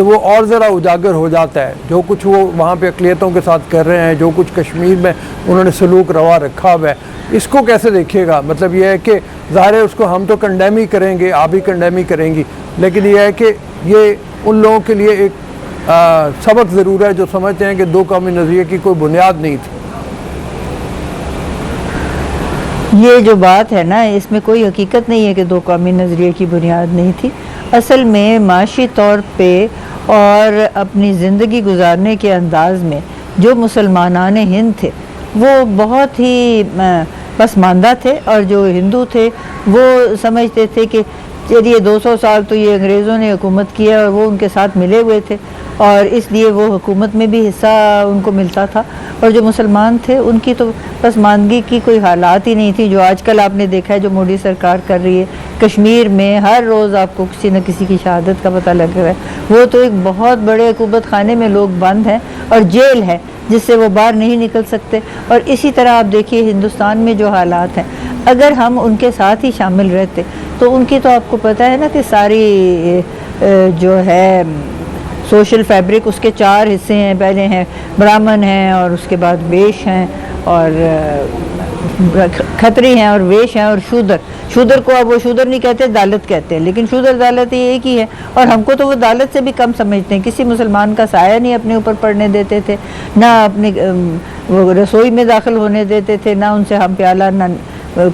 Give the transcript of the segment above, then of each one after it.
تو وہ اور ذرا اجاگر ہو جاتا ہے. جو کچھ وہ وہاں پہ اقلیتوں کے ساتھ کر رہے ہیں, جو کچھ کشمیر میں انہوں نے سلوک روا رکھا ہوا ہے, اس کو کیسے دیکھیے گا؟ مطلب یہ ہے کہ ظاہر ہے اس کو ہم تو کنڈیم ہی کریں گے, آپ بھی کنڈیم ہی کریں گی, لیکن یہ ہے کہ یہ ان لوگوں کے لیے ایک سبق ضرور ہے جو سمجھتے ہیں کہ دو قومی نظریے کی کوئی بنیاد نہیں تھی. یہ جو بات ہے نا, اس میں کوئی حقیقت نہیں ہے کہ دو قومی نظریے کی بنیاد نہیں تھی. اصل میں معاشی طور پہ اور اپنی زندگی گزارنے کے انداز میں جو مسلمانان ہند تھے وہ بہت ہی پسماندہ تھے, اور جو ہندو تھے وہ سمجھتے تھے کہ چلیے 200 سال تو یہ انگریزوں نے حکومت کی ہے اور وہ ان کے ساتھ ملے ہوئے تھے, اور اس لیے وہ حکومت میں بھی حصہ ان کو ملتا تھا. اور جو مسلمان تھے ان کی تو پسماندگی کی کوئی حالات ہی نہیں تھی جو آج کل آپ نے دیکھا ہے جو مودی سرکار کر رہی ہے. کشمیر میں ہر روز آپ کو کسی نہ کسی کی شہادت کا پتہ لگ رہا ہے. وہ تو ایک بہت بڑے عقوبت خانے میں لوگ بند ہیں اور جیل ہے جس سے وہ باہر نہیں نکل سکتے. اور اسی طرح آپ دیکھیے ہندوستان میں جو حالات ہیں, اگر ہم ان کے ساتھ ہی شامل رہتے تو ان کی تو آپ کو پتہ ہے نا کہ ساری جو ہے سوشل فیبرک اس کے 4 حصے ہیں. پہلے ہیں برامن ہیں, اور اس کے بعد ویش ہیں, اور کھتری ہیں, اور ویش ہیں, اور شودر. شودر کو اب وہ شودر نہیں کہتے, دالت کہتے ہیں, لیکن شودر دالت یہ ایک ہی ہے. اور ہم کو تو وہ دالت سے بھی کم سمجھتے ہیں. کسی مسلمان کا سایہ نہیں اپنے اوپر پڑنے دیتے تھے, نہ اپنے وہ رسوئی میں داخل ہونے دیتے تھے, نہ ان سے ہم پیالہ, نہ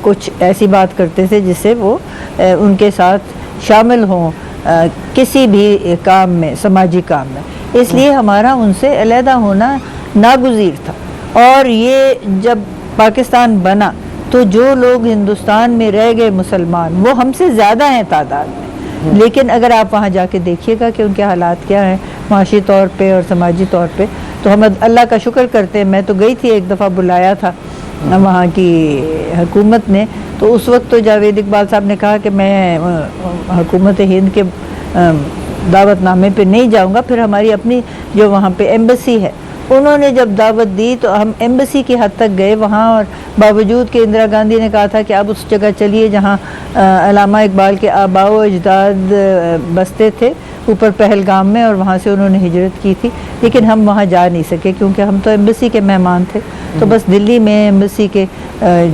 کچھ ایسی بات کرتے تھے جس سے وہ ان کے ساتھ شامل ہوں کسی بھی کام میں, سماجی کام میں. اس لیے ہمارا ان سے علیحدہ ہونا ناگزیر تھا. اور یہ جب پاکستان بنا تو جو لوگ ہندوستان میں رہ گئے مسلمان وہ ہم سے زیادہ ہیں تعداد میں, لیکن اگر آپ وہاں جا کے دیکھیے گا کہ ان کے حالات کیا ہیں معاشی طور پہ اور سماجی طور پہ, تو ہم اللہ کا شکر کرتے ہیں. میں تو گئی تھی, ایک دفعہ بلایا تھا وہاں کی حکومت نے, تو اس وقت تو جاوید اقبال صاحب نے کہا کہ میں حکومت ہند کے دعوت نامے پہ نہیں جاؤں گا. پھر ہماری اپنی جو وہاں پہ ایمبیسی ہے انہوں نے جب دعوت دی تو ہم ایمبیسی کی حد تک گئے وہاں, اور باوجود کہ اندرا گاندھی نے کہا تھا کہ آپ اس جگہ چلیے جہاں علامہ اقبال کے آباء و اجداد بستے تھے اوپر پہلگام میں, اور وہاں سے انہوں نے ہجرت کی تھی, لیکن ہم وہاں جا نہیں سکے کیونکہ ہم تو ایمبیسی کے مہمان تھے. تو بس دلی میں ایمبیسی کے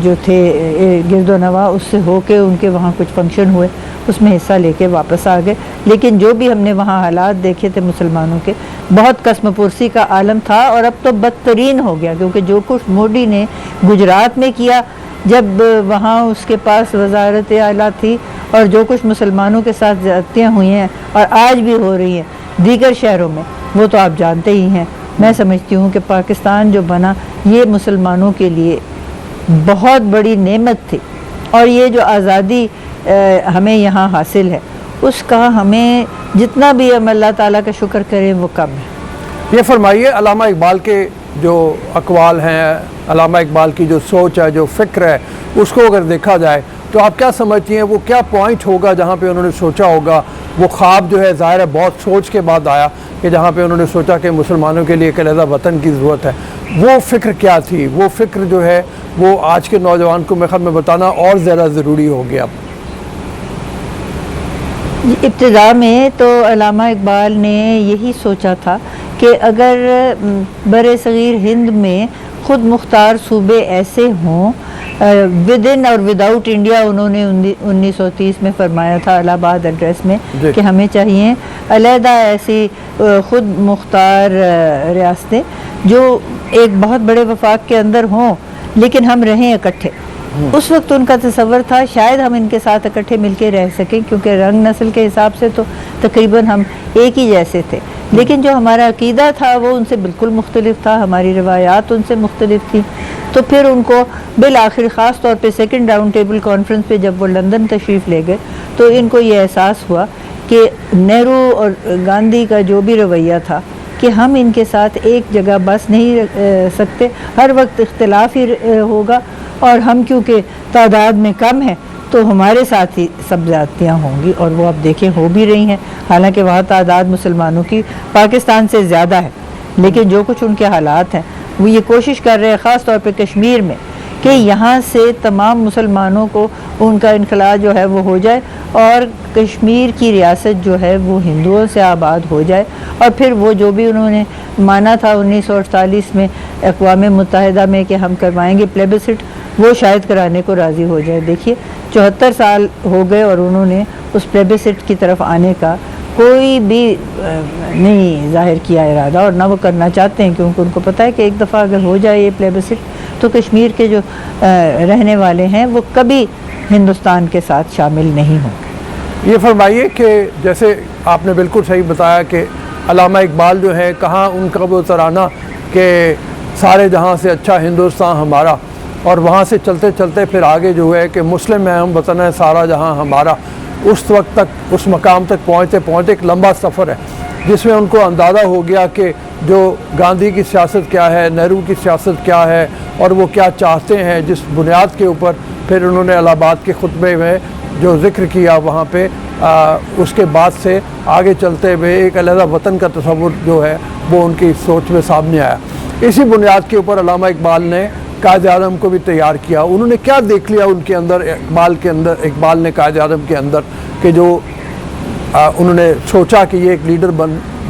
جو تھے گرد و نواح اس سے ہو کے ان کے وہاں کچھ فنکشن ہوئے, اس میں حصہ لے کے واپس آ گئے. لیکن جو بھی ہم نے وہاں حالات دیکھے تھے مسلمانوں کے, بہت قسم پرسی کا عالم تھا. اور اب تو بدترین ہو گیا, کیونکہ جو کچھ مودی نے گجرات میں کیا جب وہاں اس کے پاس وزارت اعلیٰ تھی, اور جو کچھ مسلمانوں کے ساتھ زیادتیاں ہوئی ہیں اور آج بھی ہو رہی ہیں دیگر شہروں میں, وہ تو آپ جانتے ہی ہیں. میں سمجھتی ہوں کہ پاکستان جو بنا یہ مسلمانوں کے لیے بہت بڑی نعمت تھی, اور یہ جو آزادی ہمیں یہاں حاصل ہے اس کا ہمیں جتنا بھی ہم اللہ تعالیٰ کا شکر کریں وہ کم ہے. یہ فرمائیے, علامہ اقبال کے جو اقوال ہیں, علامہ اقبال کی جو سوچ ہے, جو فکر ہے, اس کو اگر دیکھا جائے تو آپ کیا سمجھتی ہیں وہ کیا پوائنٹ ہوگا جہاں پہ انہوں نے سوچا ہوگا؟ وہ خواب جو ہے ظاہر ہے بہت سوچ کے بعد آیا کہ جہاں پہ انہوں نے سوچا کہ مسلمانوں کے لیے ایک علیحدہ وطن کی ضرورت ہے. وہ فکر کیا تھی؟ وہ فکر جو ہے وہ آج کے نوجوان کو میرے خیال میں بتانا اور زیادہ ضروری ہو گیا. ابتدا میں تو علامہ اقبال نے یہی سوچا تھا کہ اگر بر صغیر ہند میں خود مختار صوبے ایسے ہوں ود ان اور وداؤٹ انڈیا, انہوں نے 1930 میں فرمایا تھا الہ آباد ایڈریس میں کہ ہمیں چاہیے علیحدہ ایسی خود مختار ریاستیں جو ایک بہت بڑے وفاق کے اندر ہوں لیکن ہم رہیں اکٹھے. اس وقت ان کا تصور تھا شاید ہم ان کے ساتھ اکٹھے مل کے رہ سکیں, کیونکہ رنگ نسل کے حساب سے تو تقریباً ہم ایک ہی جیسے تھے, لیکن جو ہمارا عقیدہ تھا وہ ان سے بالکل مختلف تھا, ہماری روایات ان سے مختلف تھیں. تو پھر ان کو بالآخر خاص طور پہ سیکنڈ راؤنڈ ٹیبل کانفرنس پہ جب وہ لندن تشریف لے گئے تو ان کو یہ احساس ہوا کہ نہرو اور گاندھی کا جو بھی رویہ تھا کہ ہم ان کے ساتھ ایک جگہ بس نہیں رہ سکتے, ہر وقت اختلاف ہی ہوگا, اور ہم کیونکہ تعداد میں کم ہیں تو ہمارے ساتھ ہی سب زیادتیاں ہوں گی. اور وہ اب دیکھیں ہو بھی رہی ہیں, حالانکہ وہاں تعداد مسلمانوں کی پاکستان سے زیادہ ہے, لیکن جو کچھ ان کے حالات ہیں وہ یہ کوشش کر رہے ہیں خاص طور پہ کشمیر میں کہ یہاں سے تمام مسلمانوں کو ان کا انخلاء جو ہے وہ ہو جائے اور کشمیر کی ریاست جو ہے وہ ہندوؤں سے آباد ہو جائے، اور پھر وہ جو بھی انہوں نے مانا تھا 1948 میں اقوام متحدہ میں کہ ہم کروائیں گے پلیبسٹ، وہ شاید کرانے کو راضی ہو جائے۔ دیکھیے 74 سال ہو گئے اور انہوں نے اس پلیبسٹ کی طرف آنے کا کوئی بھی نہیں ظاہر کیا ارادہ، اور نہ وہ کرنا چاہتے ہیں، کیونکہ ان کو پتہ ہے کہ ایک دفعہ اگر ہو جائے یہ پلیبسٹ تو کشمیر کے جو رہنے والے ہیں وہ کبھی ہندوستان کے ساتھ شامل نہیں ہوں گے۔ یہ فرمائیے کہ جیسے آپ نے بالکل صحیح بتایا کہ علامہ اقبال جو ہے کہاں ان کا وہ ترانہ کہ سارے جہاں سے اچھا ہندوستان ہمارا، اور وہاں سے چلتے چلتے پھر آگے جو ہے کہ مسلم ہے ہم وطن ہے سارا جہاں ہمارا، اس وقت تک اس مقام تک پہنچتے پہنچتے ایک لمبا سفر ہے جس میں ان کو اندازہ ہو گیا کہ جو گاندھی کی سیاست کیا ہے، نہرو کی سیاست کیا ہے، اور وہ کیا چاہتے ہیں، جس بنیاد کے اوپر پھر انہوں نے الہ آباد کے خطبے میں جو ذکر کیا وہاں پہ اس کے بعد سے آگے چلتے ہوئے ایک علیحدہ وطن کا تصور جو ہے وہ ان کی سوچ میں سامنے آیا۔ اسی بنیاد کے اوپر علامہ اقبال نے قائد اعظم کو بھی تیار کیا۔ انہوں نے کیا دیکھ لیا ان کے اندر، اقبال نے قائد اعظم کے اندر، کہ جو انہوں نے سوچا کہ یہ ایک لیڈر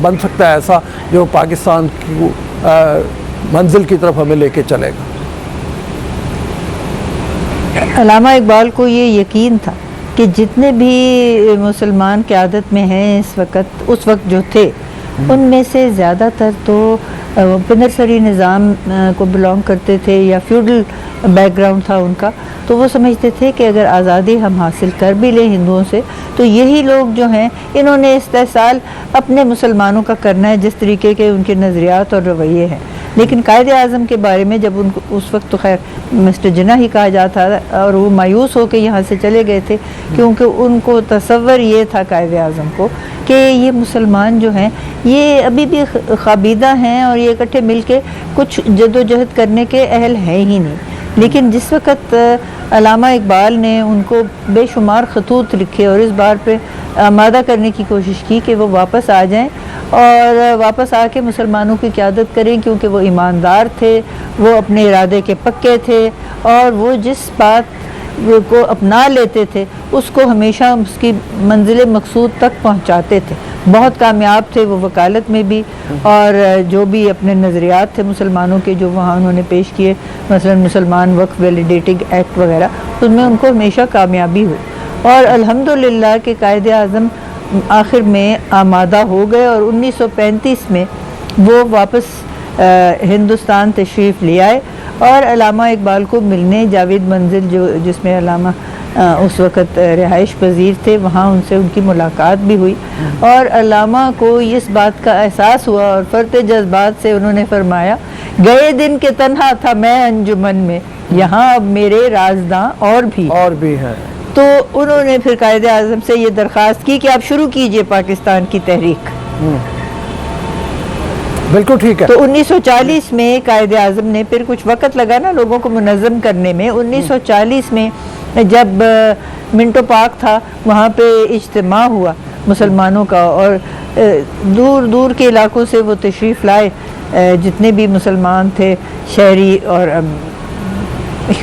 بن سکتا ہے ایسا جو پاکستان کی منزل کی طرف ہمیں لے کے چلے گا۔ علامہ اقبال کو یہ یقین تھا کہ جتنے بھی مسلمان قیادت میں ہیں اس وقت جو تھے، ان میں سے زیادہ تر تو پنرسری نظام کو بلانگ کرتے تھے یا فیوڈل بیک گراؤنڈ تھا ان کا، تو وہ سمجھتے تھے کہ اگر آزادی ہم حاصل کر بھی لیں ہندوؤں سے تو یہی لوگ جو ہیں انہوں نے استحصال اپنے مسلمانوں کا کرنا ہے جس طریقے کے ان کے نظریات اور رویے ہیں۔ لیکن قائد اعظم کے بارے میں جب ان کو اس وقت تو خیر مسٹر جناح ہی کہا جاتا اور وہ مایوس ہو کے یہاں سے چلے گئے تھے، کیونکہ ان کو تصور یہ تھا قائد اعظم کو کہ یہ مسلمان جو ہیں یہ ابھی بھی خوابیدہ ہیں اور یہ اکٹھے مل کے کچھ جد و جہد کرنے کے اہل ہیں ہی نہیں۔ لیکن جس وقت علامہ اقبال نے ان کو بے شمار خطوط لکھے اور اس بار پہ آمادہ کرنے کی کوشش کی کہ وہ واپس آ جائیں اور واپس آ کے مسلمانوں کی قیادت کریں، کیونکہ وہ ایماندار تھے، وہ اپنے ارادے کے پکے تھے، اور وہ جس بات کو اپنا لیتے تھے اس کو ہمیشہ اس کی منزل مقصود تک پہنچاتے تھے۔ بہت کامیاب تھے وہ وکالت میں بھی، اور جو بھی اپنے نظریات تھے مسلمانوں کے جو وہاں انہوں نے پیش کیے، مثلا مسلمان وقف ویلیڈیٹنگ ایکٹ وغیرہ، ان میں ان کو ہمیشہ کامیابی ہوئی، اور الحمدللہ کہ قائد اعظم آخر میں آمادہ ہو گئے، اور 1935 میں وہ واپس ہندوستان تشریف لے آئے اور علامہ اقبال کو ملنے جاوید منزل جس میں علامہ اس وقت رہائش پذیر تھے، وہاں ان سے ان کی ملاقات بھی ہوئی، اور علامہ کو اس بات کا احساس ہوا اور فرط جذبات سے انہوں نے فرمایا، گئے دن کے تنہا تھا میں انجمن میں، یہاں اب میرے رازداں اور بھی ہیں۔ تو انہوں نے پھر قائد اعظم سے یہ درخواست کی کہ آپ شروع کیجئے پاکستان کی تحریک۔ بالکل ٹھیک ہے۔ تو 1940 میں قائد اعظم نے پھر کچھ وقت لگا نا لوگوں کو منظم کرنے میں۔ 1940 میں جب منٹو پارک تھا وہاں پہ اجتماع ہوا مسلمانوں کا، اور دور دور کے علاقوں سے وہ تشریف لائے جتنے بھی مسلمان تھے، شہری اور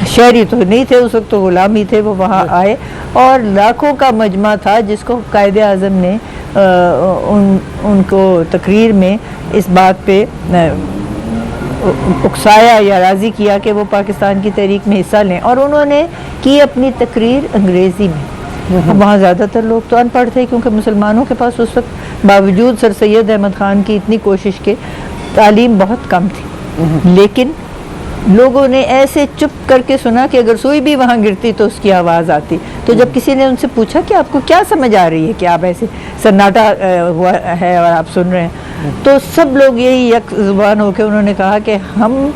شہری تو نہیں تھے اس وقت، تو غلام ہی تھے، وہ وہاں آئے، اور لاکھوں کا مجمع تھا جس کو قائد اعظم نے ان کو تقریر میں اس بات پہ اکسایا یا راضی کیا کہ وہ پاکستان کی تحریک میں حصہ لیں، اور انہوں نے کی اپنی تقریر انگریزی میں۔ وہاں زیادہ تر لوگ تو ان پڑھ تھے، کیونکہ مسلمانوں کے پاس اس وقت باوجود سر سید احمد خان کی اتنی کوشش کے تعلیم بہت کم تھی، لیکن لوگوں نے ایسے چپ کر کے سنا کہ اگر سوئی بھی وہاں گرتی تو اس کی آواز آتی۔ تو جب کسی نے ان سے پوچھا کہ آپ کو کیا سمجھ آ رہی ہے کہ آپ ایسے سناٹا ہوا ہے اور آپ سن رہے ہیں، تو سب لوگ یہی یک زبان ہو کے انہوں نے کہا کہ ہم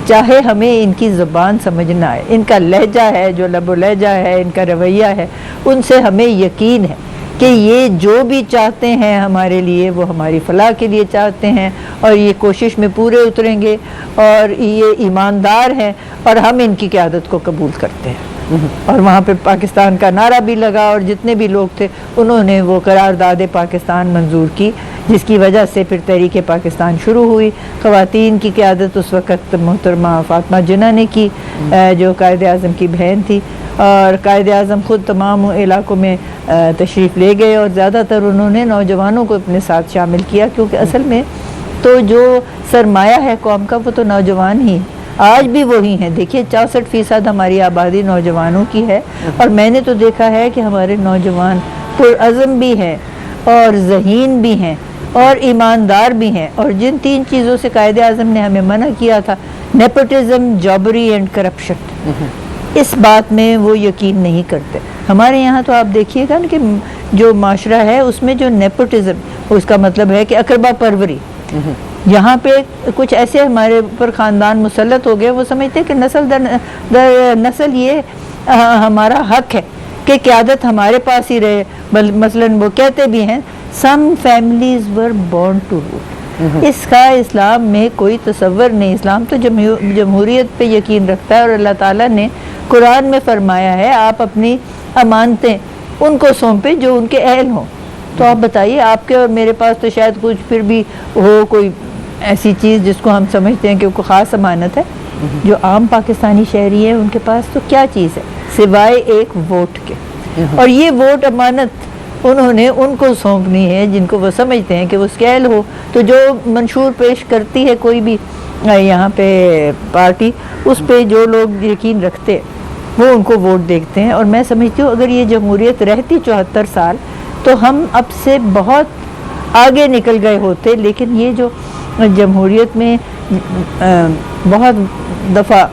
چاہے ہمیں ان کی زبان سمجھ نہ آئے، ان کا لہجہ ہے جو لب و لہجہ ہے، ان کا رویہ ہے، ان سے ہمیں یقین ہے کہ یہ جو بھی چاہتے ہیں ہمارے لیے وہ ہماری فلاح کے لیے چاہتے ہیں، اور یہ کوشش میں پورے اتریں گے، اور یہ ایماندار ہیں، اور ہم ان کی قیادت کو قبول کرتے ہیں۔ اور وہاں پہ پاکستان کا نعرہ بھی لگا اور جتنے بھی لوگ تھے انہوں نے وہ قرارداد پاکستان منظور کی، جس کی وجہ سے پھر تحریک پاکستان شروع ہوئی۔ خواتین کی قیادت اس وقت محترمہ فاطمہ جناح نے کی، جو قائد اعظم کی بہن تھی، اور قائد اعظم خود تمام علاقوں میں تشریف لے گئے اور زیادہ تر انہوں نے نوجوانوں کو اپنے ساتھ شامل کیا، کیونکہ اصل میں تو جو سرمایہ ہے قوم کا وہ تو نوجوان ہی ہیں، آج بھی وہی ہیں۔ دیکھیے 64% ہماری آبادی نوجوانوں کی ہے، اور میں نے تو دیکھا ہے کہ ہمارے نوجوان پرعزم بھی ہیں اور ذہین بھی ہیں اور ایماندار بھی ہیں، اور جن 3 چیزوں سے قائد اعظم نے ہمیں منع کیا تھا، نیپوٹزم، جابری اینڈ کرپشن، اس بات میں وہ یقین نہیں کرتے۔ ہمارے یہاں تو آپ دیکھیے گا نا کہ جو معاشرہ ہے اس میں جو نیپوٹزم، اس کا مطلب ہے کہ اقربا پروری، یہاں پہ کچھ ایسے ہمارے اوپر خاندان مسلط ہو گئے، وہ سمجھتے ہیں کہ نسل در نسل یہ ہمارا حق ہے کہ قیادت ہمارے پاس ہی رہے۔ مثلاً وہ کہتے بھی ہیں some families were born to rule۔ اس کا اسلام میں کوئی تصور نہیں۔ اسلام تو جمہوریت پہ یقین رکھتا ہے، اور اللہ تعالیٰ نے قرآن میں فرمایا ہے آپ اپنی امانتیں ان کو سونپیں جو ان کے اہل ہوں۔ تو آپ بتائیے، آپ کے اور میرے پاس تو شاید کچھ پھر بھی ہو کوئی ایسی چیز جس کو ہم سمجھتے ہیں کہ وہ خاص امانت ہے، جو عام پاکستانی شہری ہیں ان کے پاس تو کیا چیز ہے سوائے ایک ووٹ کے، اور یہ ووٹ امانت انہوں نے ان کو سونپنی ہے جن کو وہ سمجھتے ہیں کہ وہ اسکیل ہو۔ تو جو منشور پیش کرتی ہے کوئی بھی یہاں پہ پارٹی، اس پہ جو لوگ یقین رکھتے وہ ان کو ووٹ دیکھتے ہیں۔ اور میں سمجھتی ہوں اگر یہ جمہوریت رہتی 74 سال تو ہم اب سے بہت آگے نکل گئے ہوتے، لیکن یہ جو جمہوریت میں بہت دفعہ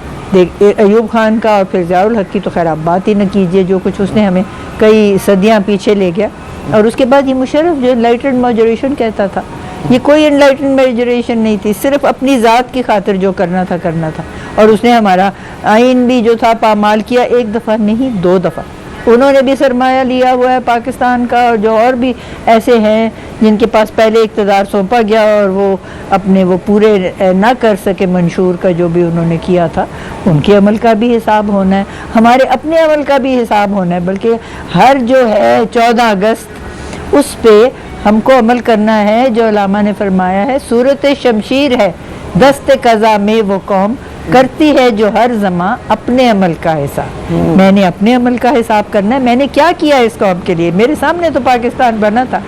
ایوب خان کا اور پھر ضیاء الحق کی تو خیر آپ بات ہی نہ کیجیے، جو کچھ اس نے ہمیں کئی صدیاں پیچھے لے گیا، اور اس کے بعد یہ مشرف جو انلائٹنڈ میجوریشن کہتا تھا، یہ کوئی انلائٹنڈ میجوریشن نہیں تھی، صرف اپنی ذات کی خاطر جو کرنا تھا اور اس نے ہمارا آئین بھی جو تھا پامال کیا، 1 دفعہ نہیں 2 دفعہ۔ انہوں نے بھی سرمایہ لیا ہوا ہے پاکستان کا، اور جو اور بھی ایسے ہیں جن کے پاس پہلے اقتدار سونپا گیا اور وہ اپنے وہ پورے نہ کر سکے منشور کا جو بھی انہوں نے کیا تھا، ان کے عمل کا بھی حساب ہونا ہے، ہمارے اپنے عمل کا بھی حساب ہونا ہے، بلکہ ہر جو ہے 14 اگست اس پہ ہم کو عمل کرنا ہے جو علامہ نے فرمایا ہے، صورت شمشیر ہے دست قضا میں وہ قوم کرتی ہے جو ہر زماں اپنے عمل کا حساب۔ میں نے اپنے عمل کا حساب کرنا ہے، میں نے کیا کیا اس قوم کے لیے، میرے سامنے تو پاکستان بنا تھا،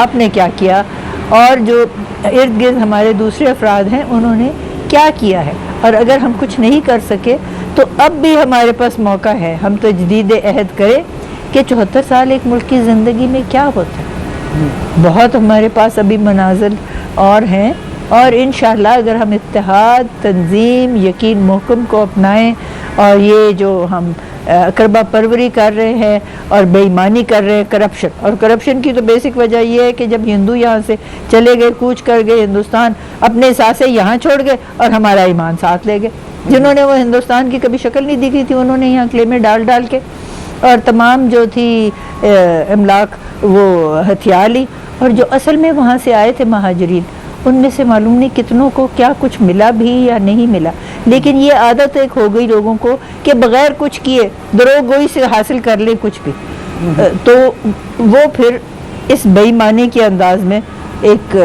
آپ نے کیا کیا، اور جو ارد گرد ہمارے دوسرے افراد ہیں انہوں نے کیا کیا ہے۔ اور اگر ہم کچھ نہیں کر سکے تو اب بھی ہمارے پاس موقع ہے، ہم تجدید عہد کریں کہ 74 سال ایک ملک کی زندگی میں کیا ہوتا ہے۔ بہت ہمارے پاس ابھی منازل اور ہیں، اور انشاءاللہ اگر ہم اتحاد، تنظیم، یقین محکم کو اپنائیں، اور یہ جو ہم اقربا پروری کر رہے ہیں اور بے ایمانی کر رہے ہیں، کرپشن کی تو بیسک وجہ یہ ہے کہ جب ہندو یہاں سے چلے گئے، کوچ کر گئے ہندوستان، اپنے ساسے یہاں چھوڑ گئے اور ہمارا ایمان ساتھ لے گئے، جنہوں نے وہ ہندوستان کی کبھی شکل نہیں دیکھی تھی انہوں نے یہاں کلیمیں ڈال کے اور تمام جو تھی املاک وہ ہتھیار لی، اور جو اصل میں وہاں سے آئے تھے مہاجرین، ان میں سے معلوم نہیں کتنوں کو کیا کچھ ملا بھی یا نہیں ملا، لیکن یہ عادت ایک ہو گئی لوگوں کو کہ بغیر کچھ کیے دروغ گوئی سے حاصل کر لیں کچھ بھی، تو وہ پھر اس بے ایمانی کے انداز میں ایک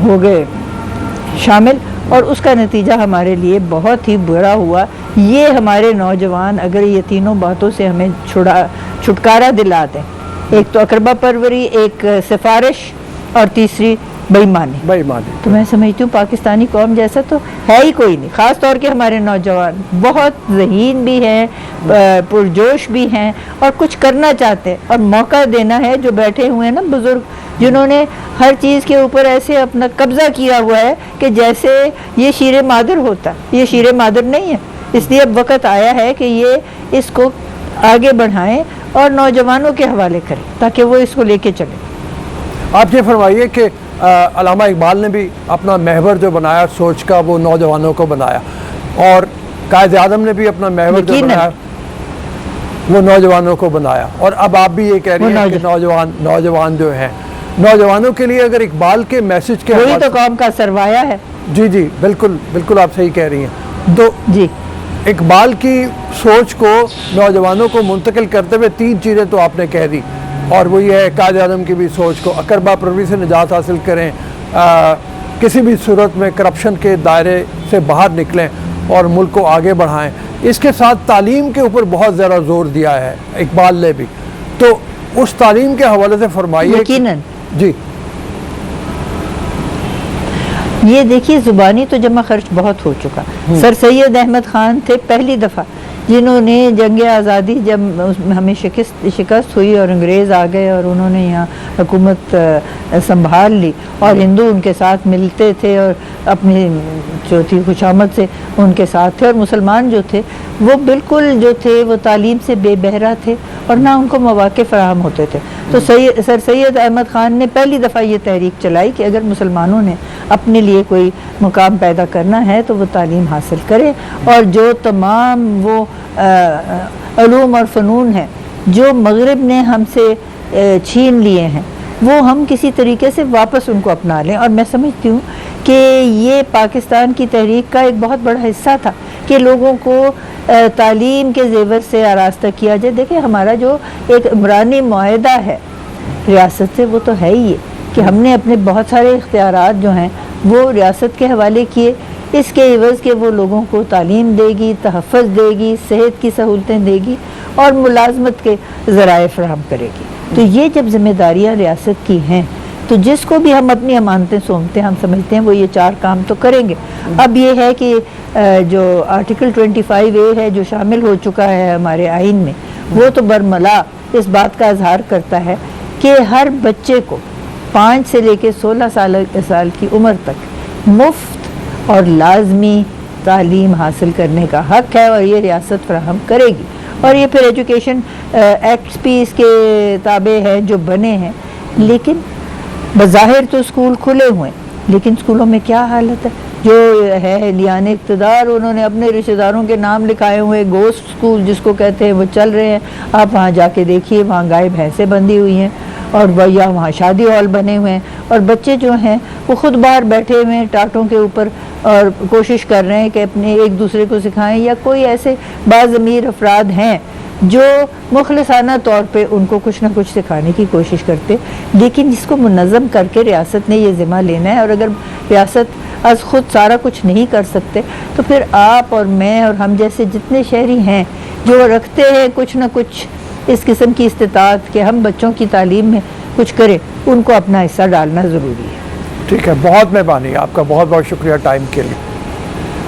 ہو گئے شامل، اور اس کا نتیجہ ہمارے لیے بہت ہی برا ہوا۔ یہ ہمارے نوجوان اگر یہ تینوں باتوں سے ہمیں چھٹکارا دلاتے ہیں، ایک تو اقربا پروری، ایک سفارش، اور تیسری بے ایمانی، تو میں سمجھتی ہوں پاکستانی قوم جیسا تو ہے ہی کوئی نہیں، خاص طور کے ہمارے نوجوان بہت ذہین بھی ہیں، پرجوش بھی ہیں، اور کچھ کرنا چاہتے ہیں، اور موقع دینا ہے۔ جو بیٹھے ہوئے ہیں نا بزرگ، جنہوں نے ہر چیز کے اوپر ایسے اپنا قبضہ کیا ہوا ہے کہ جیسے یہ شیر مادر ہوتا، یہ شیر مادر نہیں ہے، اس لیے اب وقت آیا ہے کہ یہ اس کو آگے بڑھائیں اور نوجوانوں کے حوالے کریں تاکہ وہ اس کو لے کے چلیں۔ آپ یہ فرمائیے کہ علامہ اقبال نے بھی اپنا محور جو بنایا سوچ کا، وہ نوجوانوں کو بنایا، اور قائد اعظم نے بھی اپنا محور جو بنایا وہ نوجوانوں کو بنایا، اور اب آپ بھی یہ کہہ رہی ہیں کہ نوجوان جو ہیں، نوجوانوں کے لیے اگر اقبال کے میسج کے وہی تو قوم کا سرمایہ ہے۔ جی بالکل آپ صحیح کہہ رہی ہیں۔ جی اقبال کی سوچ کو نوجوانوں کو منتقل کرتے ہوئے 3 چیزیں تو آپ نے کہہ دی، اور وہ یہ ہے قائد اعظم کی بھی سوچ کو اقربا پروری سے نجات حاصل کریں، کسی بھی صورت میں کرپشن کے دائرے سے باہر نکلیں اور ملک کو آگے بڑھائیں۔ اس کے ساتھ تعلیم کے اوپر بہت زیادہ زور دیا ہے اقبال نے بھی، تو اس تعلیم کے حوالے سے فرمائیے۔ یقیناً جی یہ دیکھیے زبانی تو جمع خرچ بہت ہو چکا۔ سر سید احمد خان تھے پہلی دفعہ جنہوں نے جنگ آزادی جب ہمیں شکست ہوئی اور انگریز آ گئے اور انہوں نے یہاں حکومت سنبھال لی، اور ہندو ان کے ساتھ ملتے تھے اور اپنی جو تھی خوشامد سے ان کے ساتھ تھے، اور مسلمان جو تھے وہ بالکل جو تھے وہ تعلیم سے بے بہرا تھے اور نہ ان کو مواقع فراہم ہوتے تھے۔ تو سر سید احمد خان نے پہلی دفعہ یہ تحریک چلائی کہ اگر مسلمانوں نے اپنے لیے کوئی مقام پیدا کرنا ہے تو وہ تعلیم حاصل کرے، اور جو تمام وہ علوم اور فنون ہیں جو مغرب نے ہم سے چھین لیے ہیں وہ ہم کسی طریقے سے واپس ان کو اپنا لیں۔ اور میں سمجھتی ہوں کہ یہ پاکستان کی تحریک کا ایک بہت بڑا حصہ تھا کہ لوگوں کو تعلیم کے زیور سے آراستہ کیا جائے۔ دیکھیں ہمارا جو ایک عمرانی معاہدہ ہے ریاست سے وہ تو ہے ہی ہے کہ ہم نے اپنے بہت سارے اختیارات جو ہیں وہ ریاست کے حوالے کیے، اس کے عوض کے وہ لوگوں کو تعلیم دے گی، تحفظ دے گی، صحت کی سہولتیں دے گی اور ملازمت کے ذرائع فراہم کرے گی۔ تو یہ جب ذمہ داریاں ریاست کی ہیں تو جس کو بھی ہم اپنی امانتیں سونپتے ہیں ہم سمجھتے ہیں وہ یہ 4 کام تو کریں گے۔ اب یہ ہے کہ جو آرٹیکل 25A ہے جو شامل ہو چکا ہے ہمارے آئین میں، وہ تو برملا اس بات کا اظہار کرتا ہے کہ ہر بچے کو 5 سے لے کے 16 سال کی عمر تک مفت اور لازمی تعلیم حاصل کرنے کا حق ہے، اور یہ ریاست فراہم کرے گی۔ اور یہ پھر ایجوکیشن ایکٹس بھی اس کے تابع ہیں جو بنے ہیں، لیکن بظاہر تو اسکول کھلے ہوئے ہیں لیکن اسکولوں میں کیا حالت ہے؟ جو ہے لیان اقتدار انہوں نے اپنے رشتہ داروں کے نام لکھائے ہوئے، گوسٹ اسکول جس کو کہتے ہیں وہ چل رہے ہیں۔ آپ وہاں جا کے دیکھیے، وہاں گائے بھینسیں بندھی ہوئی ہیں اور یا وہاں شادی ہال بنے ہوئے ہیں، اور بچے جو ہیں وہ خود باہر بیٹھے ہوئے ہیں ٹاٹوں کے اوپر اور کوشش کر رہے ہیں کہ اپنے ایک دوسرے کو سکھائیں، یا کوئی ایسے باضمیر افراد ہیں جو مخلصانہ طور پہ ان کو کچھ نہ کچھ سکھانے کی کوشش کرتے۔ لیکن اس کو منظم کر کے ریاست نے یہ ذمہ لینا ہے، اور اگر ریاست از خود سارا کچھ نہیں کر سکتے تو پھر آپ اور میں اور ہم جیسے جتنے شہری ہیں جو رکھتے ہیں کچھ نہ کچھ اس قسم کی استطاعت کہ ہم بچوں کی تعلیم میں کچھ کریں، ان کو اپنا حصہ ڈالنا ضروری ہے۔ ٹھیک ہے، بہت مہربانی، آپ کا بہت بہت شکریہ ٹائم کے لیے۔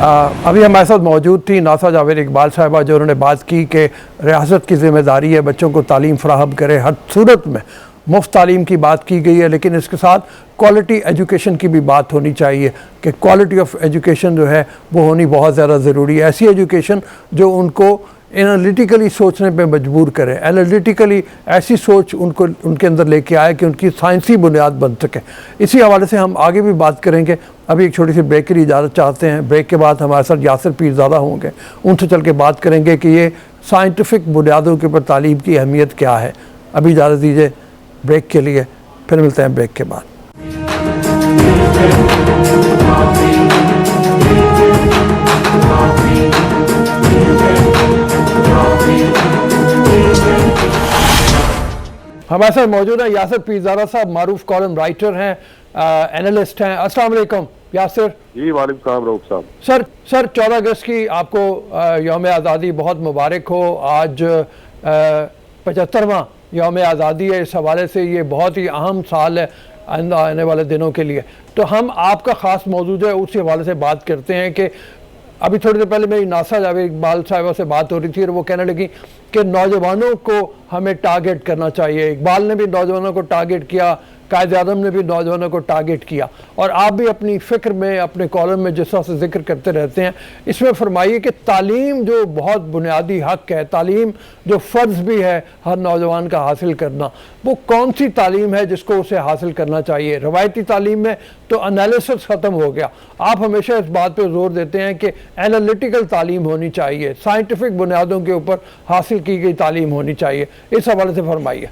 ابھی ہمارے ساتھ موجود تھی ناسا جاوید اقبال صاحبہ، جو انہوں نے بات کی کہ ریاست کی ذمہ داری ہے بچوں کو تعلیم فراہم کرے، ہر صورت میں مفت تعلیم کی بات کی گئی ہے، لیکن اس کے ساتھ کوالٹی ایجوکیشن کی بھی بات ہونی چاہیے کہ کوالٹی آف ایجوکیشن جو ہے وہ ہونی بہت زیادہ ضروری ہے، ایسی ایجوکیشن جو ان کو انالیٹیکلی سوچنے پہ مجبور کرے، انالیٹیکلی ایسی سوچ ان کے اندر لے کے آئے کہ ان کی سائنسی بنیاد بن سکے۔ اسی حوالے سے ہم آگے بھی بات کریں گے، ابھی ایک چھوٹی سی بریک کی اجازت چاہتے ہیں۔ بریک کے بعد ہمارے ساتھ یاسر پیرزادہ ہوں گے، ان سے چل کے بات کریں گے کہ یہ سائنٹیفک بنیادوں کے اوپر تعلیم کی اہمیت کیا ہے۔ ابھی اجازت دیجیے بریک کے لیے، پھر ملتے ہیں بریک کے بعد۔ ہمارے ساتھ موجود ہیں یاسر پیرزادہ صاحب، معروف کالم رائٹر ہیں، اینالسٹ ہیں۔ السلام علیکم یاسر۔ جی وعلیکم السلام رؤوف صاحب۔ سر 14 اگست کی آپ کو یوم آزادی بہت مبارک ہو۔ آج 75واں یوم آزادی ہے، اس حوالے سے یہ بہت ہی اہم سال ہے آئندہ آنے والے دنوں کے لیے، تو ہم آپ کا خاص موضوع ہے اسی حوالے سے بات کرتے ہیں کہ ابھی تھوڑی دیر پہلے میری ناسا جاوید اقبال صاحبہ سے بات ہو رہی تھی اور وہ کہنے لگی کہ نوجوانوں کو ہمیں ٹارگٹ کرنا چاہیے۔ اقبال نے بھی نوجوانوں کو ٹارگٹ کیا، قائد اعظم نے بھی نوجوانوں کو ٹارگٹ کیا، اور آپ بھی اپنی فکر میں اپنے کالم میں جس طرح سے ذکر کرتے رہتے ہیں، اس میں فرمائیے کہ تعلیم جو بہت بنیادی حق ہے، تعلیم جو فرض بھی ہے ہر نوجوان کا حاصل کرنا، وہ کون سی تعلیم ہے جس کو اسے حاصل کرنا چاہیے؟ روایتی تعلیم میں تو انالیسس ختم ہو گیا، آپ ہمیشہ اس بات پہ زور دیتے ہیں کہ انالیٹیکل تعلیم ہونی چاہیے، سائنٹیفک بنیادوں کے اوپر حاصل کی گئی تعلیم ہونی چاہیے، اس حوالے سے فرمائیے۔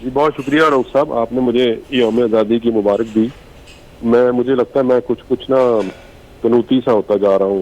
جی بہت شکریہ رؤوف صاحب، آپ نے مجھے یوم آزادی کی مبارک دی۔ مجھے لگتا ہے میں کچھ نہ قنوطی سا ہوتا جا رہا ہوں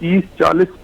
30-40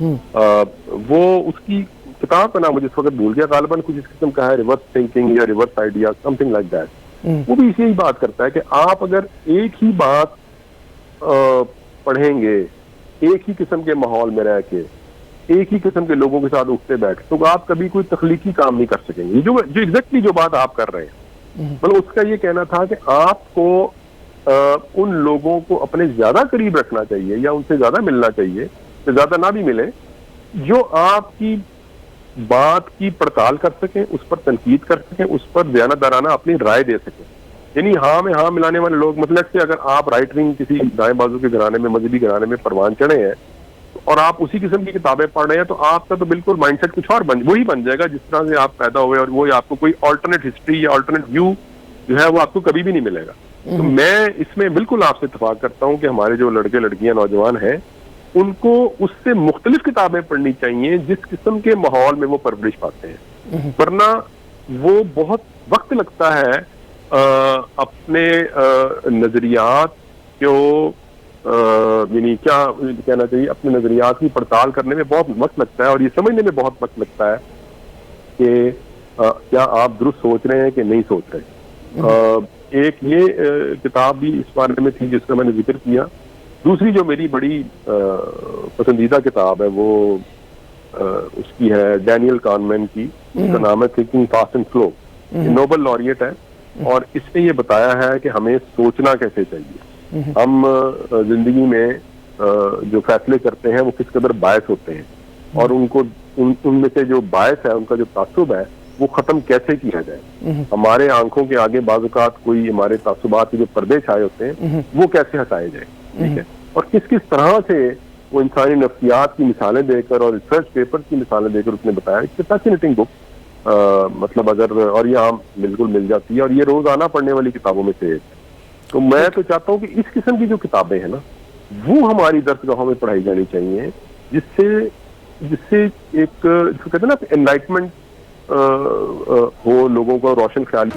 وہ اس کی کتاب کا نام مجھے اس وقت بھول گیا، غالباً کچھ اس قسم کا ہے، ریورس تھنکنگ یا reverse idea, some thing like that. وہ بھی اسی بات کرتا ہے کہ آپ اگر ایک ہی بات پڑھیں گے ایک ہی قسم کے ماحول میں رہ کے، ایک ہی قسم کے لوگوں کے ساتھ اٹھتے بیٹھ، تو آپ کبھی کوئی تخلیقی کام نہیں کر سکیں گے. جو ایگزیکٹلی جو بات آپ کر رہے ہیں، مطلب اس کا یہ کہنا تھا کہ آپ کو ان لوگوں کو اپنے زیادہ قریب رکھنا چاہیے یا ان سے زیادہ ملنا چاہیے، زیادہ نہ بھی ملے، جو آپ کی بات کی پڑتال کر سکیں، اس پر تنقید کر سکیں، اس پر دیانتدارانہ اپنی رائے دے سکیں. یعنی ہاں میں ہاں ملانے والے لوگ، مطلب کہ اگر آپ رائٹ ونگ کسی دائیں بازو کے گھرانے میں، مذہبی گھرانے میں پروان چڑھے ہیں اور آپ اسی قسم کی کتابیں پڑھ رہے ہیں، تو آپ کا تو بالکل مائنڈ سیٹ کچھ اور وہی بن جائے گا جس طرح سے آپ پیدا ہوئے، اور وہ آپ کو کوئی آلٹرنیٹ ہسٹری یا آلٹرنیٹ ویو جو ہے وہ آپ کو کبھی بھی نہیں ملے گا. تو میں اس میں بالکل آپ سے اتفاق کرتا ہوں کہ ہمارے جو لڑکے لڑکیاں نوجوان ہیں ان کو اس سے مختلف کتابیں پڑھنی چاہیے جس قسم کے ماحول میں وہ پرورش پاتے ہیں. ورنہ وہ بہت وقت لگتا ہے اپنے نظریات کو یعنی کیا کہنا چاہیے، اپنے نظریات کی پڑتال کرنے میں بہت وقت لگتا ہے، اور یہ سمجھنے میں بہت وقت لگتا ہے کہ کیا آپ درست سوچ رہے ہیں کہ نہیں سوچ رہے. ایک یہ کتاب بھی اس بارے میں تھی جس کا میں نے ذکر کیا. دوسری جو میری بڑی پسندیدہ کتاب ہے وہ اس کی ہے ڈینیل کانمین کی، اس کا نام ہے thinking fast and slow. Nobel laureate ہے، اور اس نے یہ بتایا ہے کہ ہمیں سوچنا کیسے چاہیے. ہم زندگی میں جو فیصلے کرتے ہیں وہ کس قدر باعث ہوتے ہیں، اور ان کو ان میں سے جو باعث ہے، ان کا جو تعصب ہے، وہ ختم کیسے کیا جائے. ہمارے آنکھوں کے آگے بعض اوقات کوئی ہمارے تعصبات کے جو پردے چھائے ہوتے ہیں وہ کیسے ہٹائے جائیں، ٹھیک ہے. اور کس کس طرح سے وہ انسانی نفسیات کی مثالیں دے کر اور ریسرچ پیپر کی مثالیں دے کر اس نے بتایا. اٹس اے فیسینیٹنگ بک. مطلب اگر، اور یہ عام بالکل مل جاتی ہے، اور یہ روزانہ پڑھنے والی کتابوں میں سے ایک ہے. تو میں تو چاہتا ہوں کہ اس قسم کی جو کتابیں ہیں نا وہ ہماری درسگاہوں میں پڑھائی جانی چاہیے، جس سے ایک جو کہتے ہیں نا انلائٹمنٹ ہو، لوگوں کو روشن خیال.